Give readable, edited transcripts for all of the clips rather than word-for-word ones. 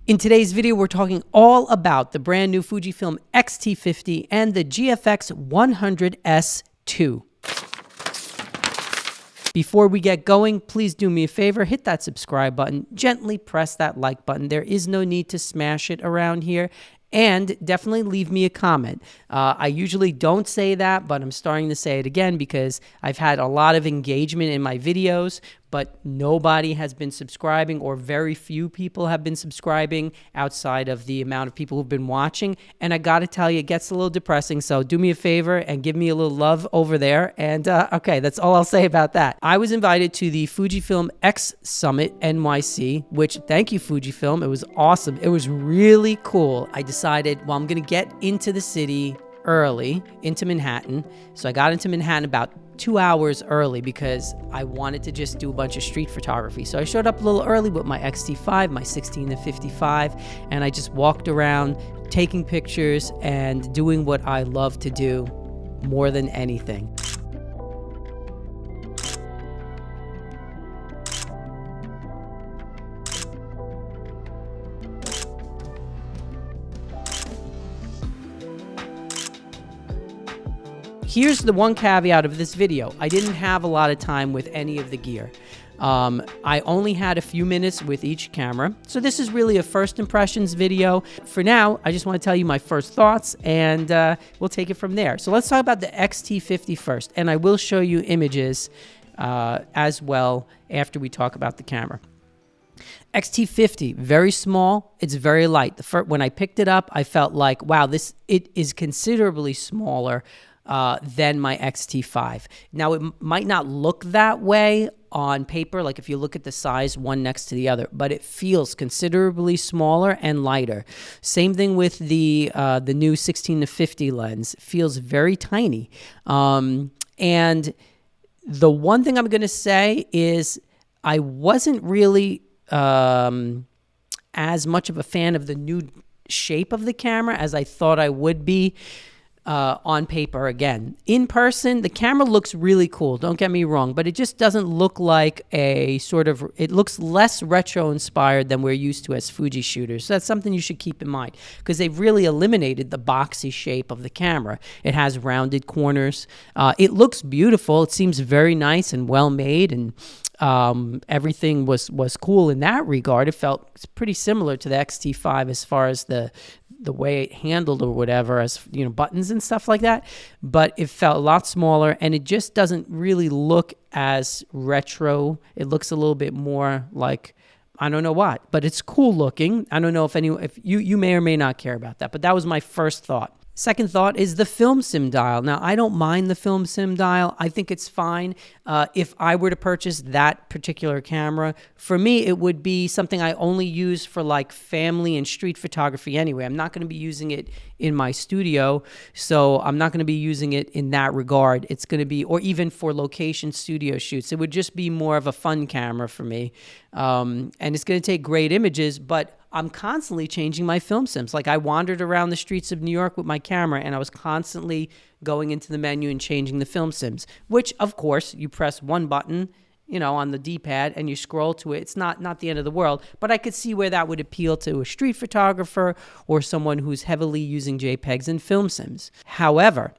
In today's video, we're talking all about the brand new Fujifilm X-T50 and the GFX 100S2. Before we get going, please do me a favor, hit that subscribe button, gently press that like button. There is no need to smash it around here. And definitely leave me a comment. I usually don't say that, but I'm starting to say it again because I've had a lot of engagement in my videos, but nobody has been subscribing, or very few people have been subscribing outside of the amount of people who've been watching. And I got to tell you, it gets a little depressing. So do me a favor and give me a little love over there. And okay, that's all I'll say about that. I was invited to the Fujifilm X Summit NYC, which, thank you, Fujifilm. It was awesome. It was really cool. I decided, well, I'm going to get into the city early, into Manhattan. So I got into Manhattan about 2 hours early because I wanted to just do a bunch of street photography. So I showed up a little early with my X-T5, my 16-55, and I just walked around taking pictures and doing what I love to do more than anything. Here's the one caveat of this video. I didn't have a lot of time with any of the gear. I only had a few minutes with each camera. So this is really a first impressions video. For now, I just want to tell you my first thoughts, and we'll take it from there. So let's talk about the X-T50 first, and I will show you images as well after we talk about the camera. X-T50, very small, it's very light. When I picked it up, I felt like, wow, it is considerably smaller than my X-T5. Now, it might not look that way on paper, like if you look at the size one next to the other, but it feels considerably smaller and lighter. Same thing with the new 16-50 lens. It feels very tiny. And the one thing I'm going to say is I wasn't really as much of a fan of the new shape of the camera as I thought I would be. On paper. Again, in person, the camera looks really cool, don't get me wrong, but it just doesn't look like it looks less retro inspired than we're used to as Fuji shooters. So that's something you should keep in mind, because they've really eliminated the boxy shape of the camera. It has rounded corners. It looks beautiful. It seems very nice and well made, and everything was cool in that regard. It felt pretty similar to the X-T5 as far as the way it handled or whatever, as you know, buttons and stuff like that, but it felt a lot smaller, and it just doesn't really look as retro. It looks a little bit more like, I don't know what, but it's cool looking. I don't know if you may or may not care about that, but that was my first thought. Second thought is the film sim dial. Now, I don't mind the film sim dial. I think it's fine. If I were to purchase that particular camera, for me, it would be something I only use for like family and street photography anyway. I'm not going to be using it in my studio, so I'm not going to be using it in that regard. It's going to be, or even for location studio shoots. It would just be more of a fun camera for me. And it's going to take great images, but I'm constantly changing my film sims. Like, I wandered around the streets of New York with my camera, and I was constantly going into the menu and changing the film sims, which, of course, you press one button, you know, on the D-pad and you scroll to it. It's not the end of the world, but I could see where that would appeal to a street photographer or someone who's heavily using JPEGs and film sims. However,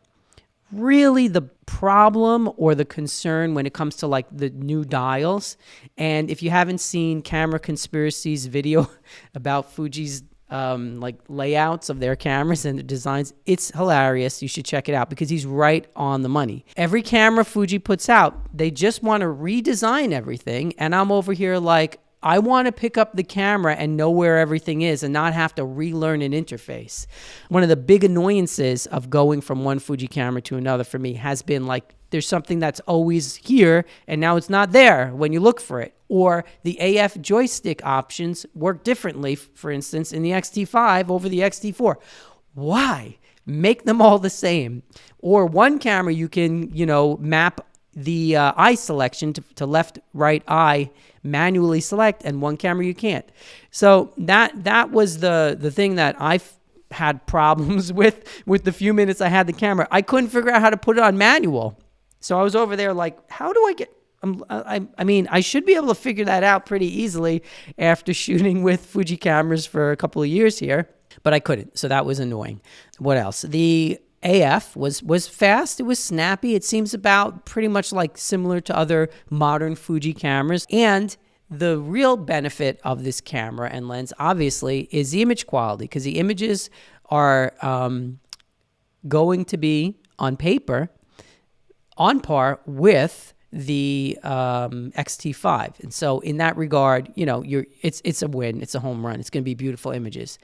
really the problem or the concern when it comes to like the new dials, and if you haven't seen Camera Conspiracy's video about Fuji's like layouts of their cameras and the designs, it's hilarious. You should check it out because he's right on the money. Every camera Fuji puts out, they just want to redesign everything, and I'm over here like, I want to pick up the camera and know where everything is and not have to relearn an interface. One of the big annoyances of going from one Fuji camera to another for me has been like, there's something that's always here and now it's not there when you look for it. Or the AF joystick options work differently, for instance, in the X-T5 over the X-T4. Why? Make them all the same. Or one camera you can, you know, map the eye selection to left, right eye, manually select, and one camera you can't. So that was the thing that I've had problems with the few minutes I had the camera. I couldn't figure out how to put it on manual. So I was over there like, how do I get, I mean, I should be able to figure that out pretty easily after shooting with Fuji cameras for a couple of years here, but I couldn't. So that was annoying. What else? The AF was fast. It was snappy. It seems about pretty much like similar to other modern Fuji cameras. And the real benefit of this camera and lens, obviously, is the image quality, because the images are going to be, on paper, on par with the X-T5. And so in that regard, you know, it's a win. It's a home run. It's going to be beautiful images.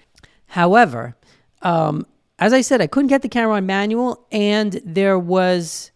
However, as I said, I couldn't get the camera on manual, and there was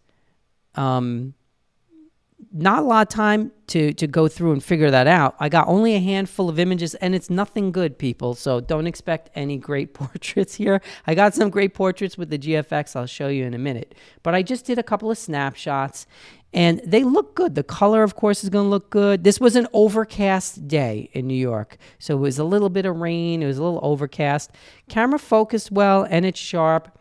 not a lot of time to go through and figure that out. I got only a handful of images, and it's nothing good, people. So don't expect any great portraits here. I got some great portraits with the GFX. I'll show you in a minute. But I just did a couple of snapshots, and they look good. The color, of course, is going to look good. This was an overcast day in New York. So it was a little bit of rain. It was a little overcast. Camera focused well, and it's sharp.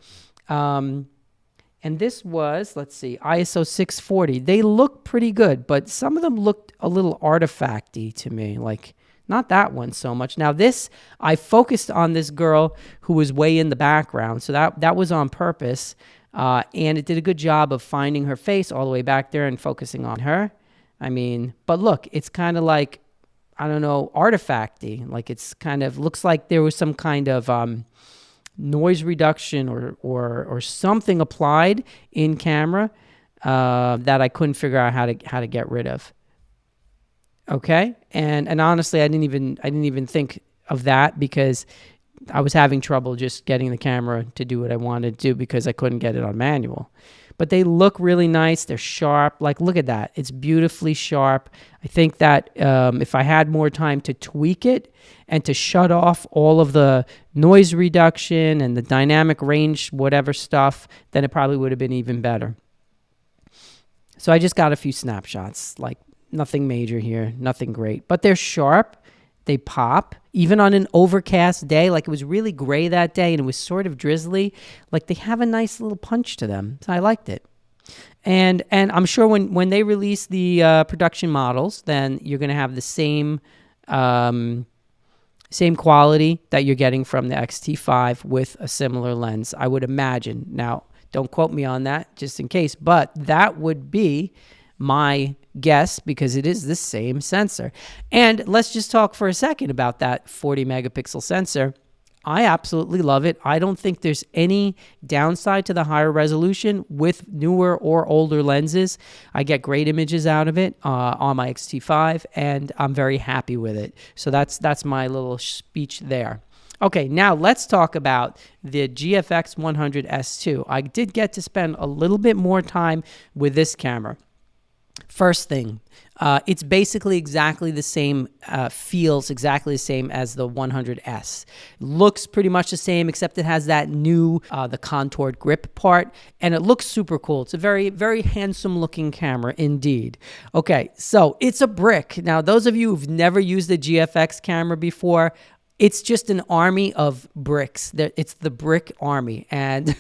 And this was, let's see, ISO 640. They look pretty good, but some of them looked a little artifacty to me. Like, not that one so much. Now this, I focused on this girl who was way in the background. So that was on purpose. And it did a good job of finding her face all the way back there and focusing on her. I mean, but look, it's kind of like, I don't know, artifacty. Like, it's kind of, looks like there was some kind of noise reduction or something applied in camera that I couldn't figure out how to get rid of. Okay, and honestly, I didn't even think of that, because I was having trouble just getting the camera to do what I wanted to do, because I couldn't get it on manual. But they look really nice. They're sharp. Like, look at that. It's beautifully sharp. I think that if I had more time to tweak it and to shut off all of the noise reduction and the dynamic range, whatever stuff, then it probably would have been even better. So I just got a few snapshots. Like, nothing major here. Nothing great. But they're sharp. They pop. Even on an overcast day, like it was really gray that day and it was sort of drizzly, like they have a nice little punch to them. So I liked it. And I'm sure when they release the production models, then you're going to have the same quality that you're getting from the X-T5 with a similar lens, I would imagine. Now, don't quote me on that, just in case, but that would be my guess, because it is the same sensor. And let's just talk for a second about that 40 megapixel sensor. I absolutely love it. I don't think there's any downside to the higher resolution with newer or older lenses. I get great images out of it on my X-T5, and I'm very happy with it. So that's my little speech there. Okay, now let's talk about the GFX 100S2. I did get to spend a little bit more time with this camera. First thing, it's basically exactly the same, feels exactly the same as the 100S. Looks pretty much the same, except it has that new, the contoured grip part, and it looks super cool. It's a very, very handsome looking camera indeed. Okay, so it's a brick. Now, those of you who've never used a GFX camera before, it's just an army of bricks. It's the brick army, and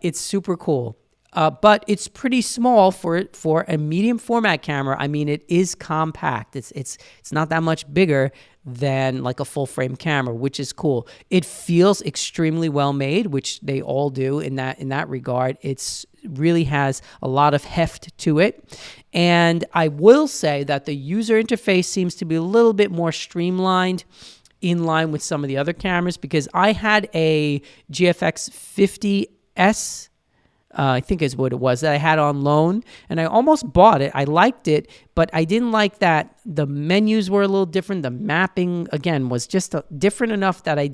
it's super cool. But it's pretty small for a medium format camera. I mean, it is compact. It's not that much bigger than like a full frame camera, which is cool. It feels extremely well made, which they all do in that regard. It's really has a lot of heft to it. And I will say that the user interface seems to be a little bit more streamlined, in line with some of the other cameras, because I had a GFX 50S, I think is what it was, that I had on loan, and I almost bought it. I liked it, but I didn't like that the menus were a little different. The mapping, again, was just different enough that I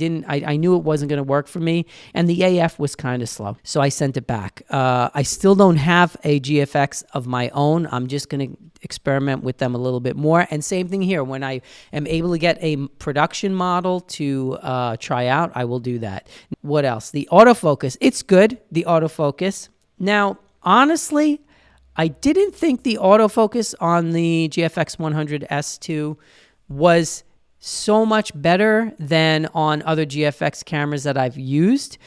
knew it wasn't going to work for me, and the AF was kind of slow, so I sent it back. I still don't have a GFX of my own. I'm just going to experiment with them a little bit more, and same thing here. When I am able to get a production model to try out, I will do that. What else? The autofocus. It's good, the autofocus. Now, honestly, I didn't think the autofocus on the GFX 100S2 was so much better than on other GFX cameras that I've used.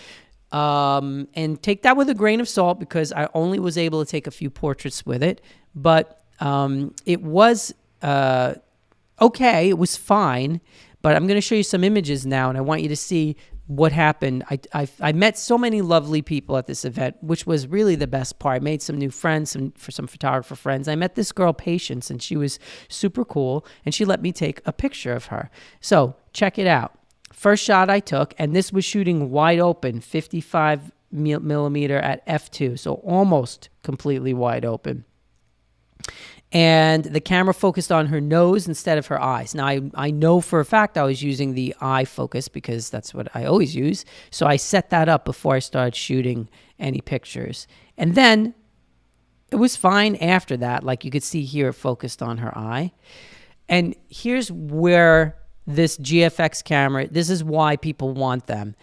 And take that with a grain of salt, because I only was able to take a few portraits with it. But It was okay. It was fine, but I'm going to show you some images now, and I want you to see what happened. I met so many lovely people at this event, which was really the best part. I made some new friends, for some photographer friends. I met this girl, Patience, and she was super cool, and she let me take a picture of her. So check it out. First shot I took, and this was shooting wide open, 55 millimeter at f2, so almost completely wide open. And the camera focused on her nose instead of her eyes. Now, I know for a fact I was using the eye focus because that's what I always use. So I set that up before I started shooting any pictures. And then it was fine after that. Like you could see here, it focused on her eye. And here's where this GFX camera, this is why people want them.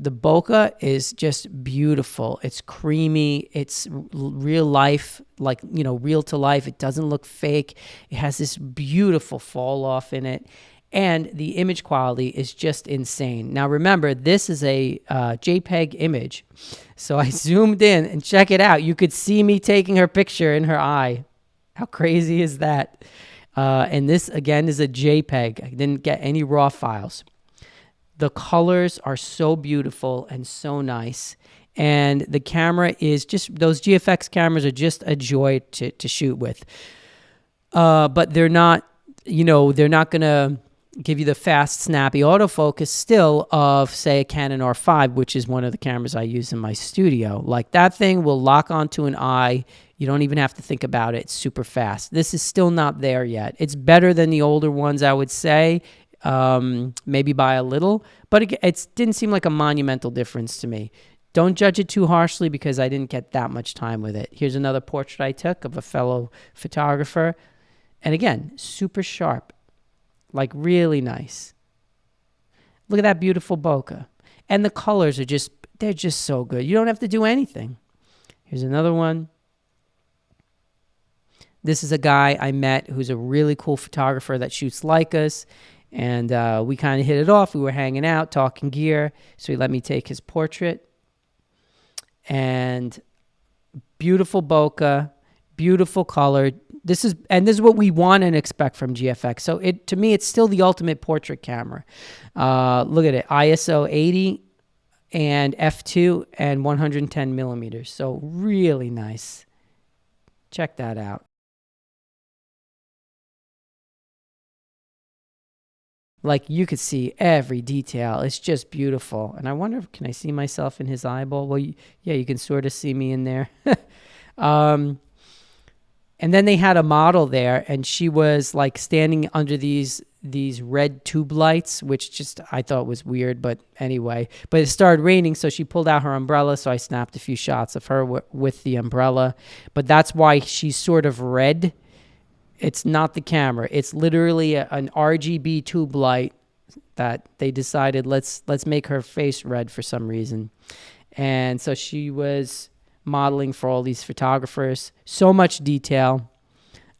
The bokeh is just beautiful. It's creamy. It's real life, like, you know, real to life. It doesn't look fake. It has this beautiful fall off in it. And the image quality is just insane. Now, remember, this is a JPEG image. So I zoomed in and check it out. You could see me taking her picture in her eye. How crazy is that? And this, again, is a JPEG. I didn't get any RAW files. The colors are so beautiful and so nice. And the camera is just, those GFX cameras are just a joy to shoot with. But they're not, you know, they're not going to give you the fast, snappy autofocus still of, say, a Canon R5, which is one of the cameras I use in my studio. Like that thing will lock onto an eye. You don't even have to think about it. It's super fast. This is still not there yet. It's better than the older ones, I would say. Maybe by a little, but it didn't seem like a monumental difference to me. Don't judge it too harshly because I didn't get that much time with it. Here's another portrait I took of a fellow photographer. And again, super sharp, like really nice. Look at that beautiful bokeh. And the colors are just, they're just so good. You don't have to do anything. Here's another one. This is a guy I met who's a really cool photographer that shoots Leicas. And we kind of hit it off. We were hanging out, talking gear. So he let me take his portrait. And beautiful bokeh, beautiful color. This is what we want and expect from GFX. So to me, it's still the ultimate portrait camera. Look at it, ISO 80 and f2 and 110 millimeters. So really nice. Check that out. Like you could see every detail. It's just beautiful. And I wonder, can I see myself in his eyeball? Well, yeah, you can sort of see me in there. And then they had a model there, and she was like standing under these red tube lights, which just I thought was weird, but anyway. But it started raining, so she pulled out her umbrella, so I snapped a few shots of her with the umbrella. But that's why she's sort of red. It's not the camera. It's literally an RGB tube light that they decided let's make her face red for some reason. And so she was modeling for all these photographers. So much detail.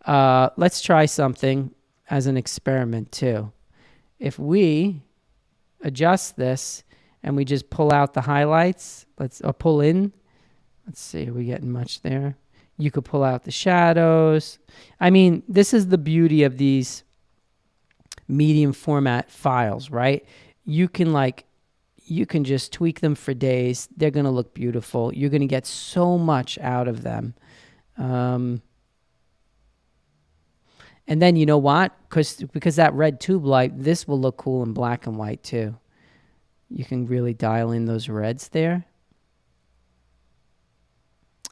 Let's try something as an experiment too. If we adjust this and we just pull out the highlights, pull in. Let's see, are we getting much there? You could pull out the shadows. I mean, this is the beauty of these medium format files, right? You can just tweak them for days. They're going to look beautiful. You're going to get so much out of them. And then you know what? Because that red tube light, this will look cool in black and white too. You can really dial in those reds there.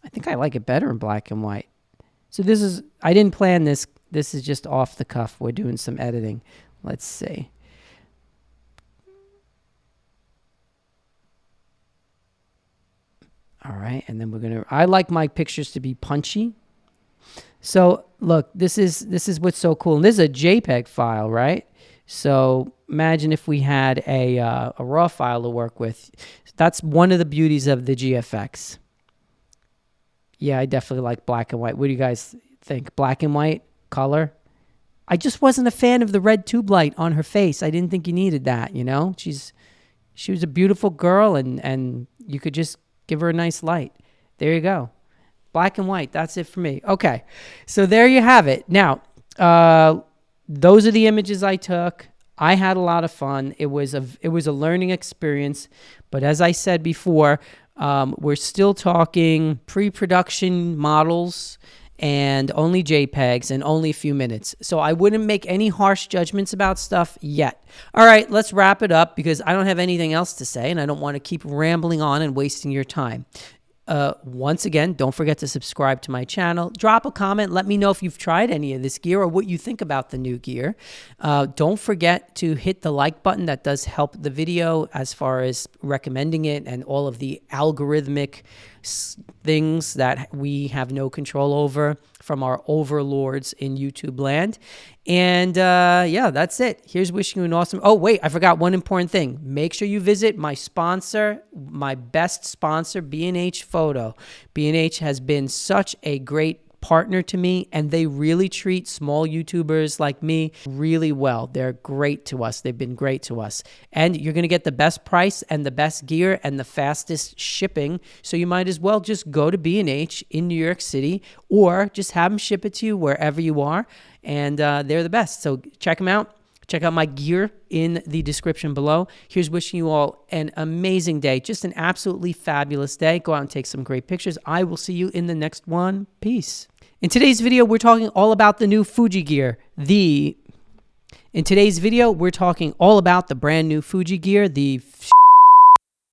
I think I like it better in black and white. So I didn't plan this. This is just off the cuff. We're doing some editing. Let's see. All right. And then I like my pictures to be punchy. So look, this is what's so cool. And this is a JPEG file, right? So imagine if we had a RAW file to work with. That's one of the beauties of the GFX. Yeah, I definitely like black and white. What do you guys think? Black and white color? I just wasn't a fan of the red tube light on her face. I didn't think you needed that, you know? She was a beautiful girl, and you could just give her a nice light. There you go. Black and white. That's it for me. Okay. So there you have it. Now, those are the images I took. I had a lot of fun. It was a learning experience. But as I said before, we're still talking pre-production models and only JPEGs and only a few minutes. So I wouldn't make any harsh judgments about stuff yet. All right, let's wrap it up because I don't have anything else to say and I don't want to keep rambling on and wasting your time. Once again, don't forget to subscribe to my channel. Drop a comment. Let me know if you've tried any of this gear or what you think about the new gear. Don't forget to hit the like button. That does help the video as far as recommending it and all of the algorithmic things that we have no control over from our overlords in YouTube land. And yeah, that's it. Here's wishing you an awesome... Oh, wait, I forgot one important thing. Make sure you visit my sponsor, my best sponsor, B&H Photo. B&H has been such a great partner to me, and they really treat small YouTubers like me really well. They're great to us. They've been great to us. And you're going to get the best price and the best gear and the fastest shipping. So you might as well just go to B&H in New York City or just have them ship it to you wherever you are. And they're the best. So check them out. Check out my gear in the description below. Here's wishing you all an amazing day. Just an absolutely fabulous day. Go out and take some great pictures. I will see you in the next one. Peace. In today's video, we're talking all about the new Fuji gear. In today's video, we're talking all about the brand new Fuji gear, the